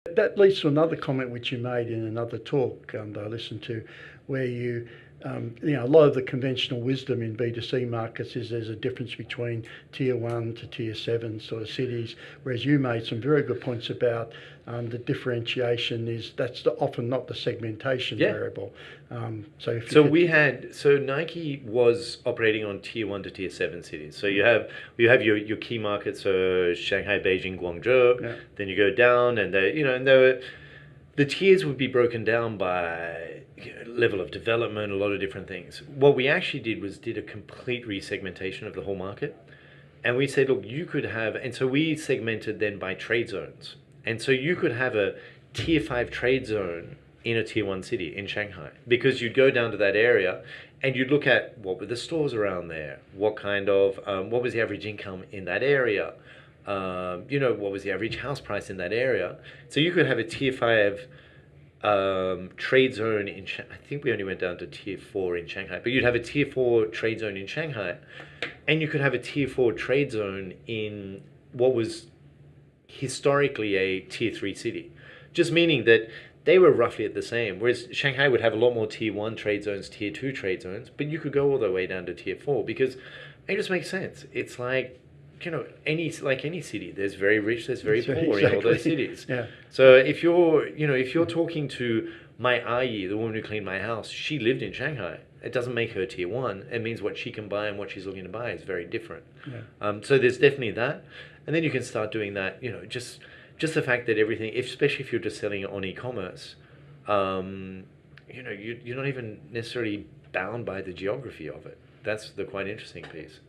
That leads to another comment which you made in another talk that I listened to, where a lot of the conventional wisdom in B2C markets is there's a difference between tier 1 to tier 7 sort of cities, whereas you made some very good points about the differentiation that's often not the segmentation variable. So Nike was operating on tier 1 to tier 7 cities. So you have your key markets, so Shanghai, Beijing, Guangzhou. Then you go down, and the tiers would be broken down by level of development, a lot of different things. What we actually did a complete resegmentation of the whole market. And we said, look, you could have, and so we segmented then by trade zones. And so you could have a tier 5 trade zone in a tier 1 city in Shanghai, because you'd go down to that area and you'd look at what were the stores around there, what was the average income in that area, what was the average house price in that area. So you could have a tier 5 trade zone in I think we only went down to tier 4 in Shanghai, but you'd have a tier 4 trade zone in Shanghai, and you could have a tier 4 trade zone in what was historically a tier 3 city, just meaning that they were roughly at the same, whereas Shanghai would have a lot more tier 1 trade zones, tier 2 trade zones, but you could go all the way down to tier 4, because it just makes sense. It's like, any city, there's very rich, there's very poor in all those cities. Yeah. So if you're talking to my Ayi, the woman who cleaned my house, she lived in Shanghai. It doesn't make her tier 1. It means what she can buy and what she's looking to buy is very different. Yeah. So there's definitely that. And then you can start doing that, just the fact that everything, especially if you're just selling it on e-commerce, you're not even necessarily bound by the geography of it. That's the quite interesting piece.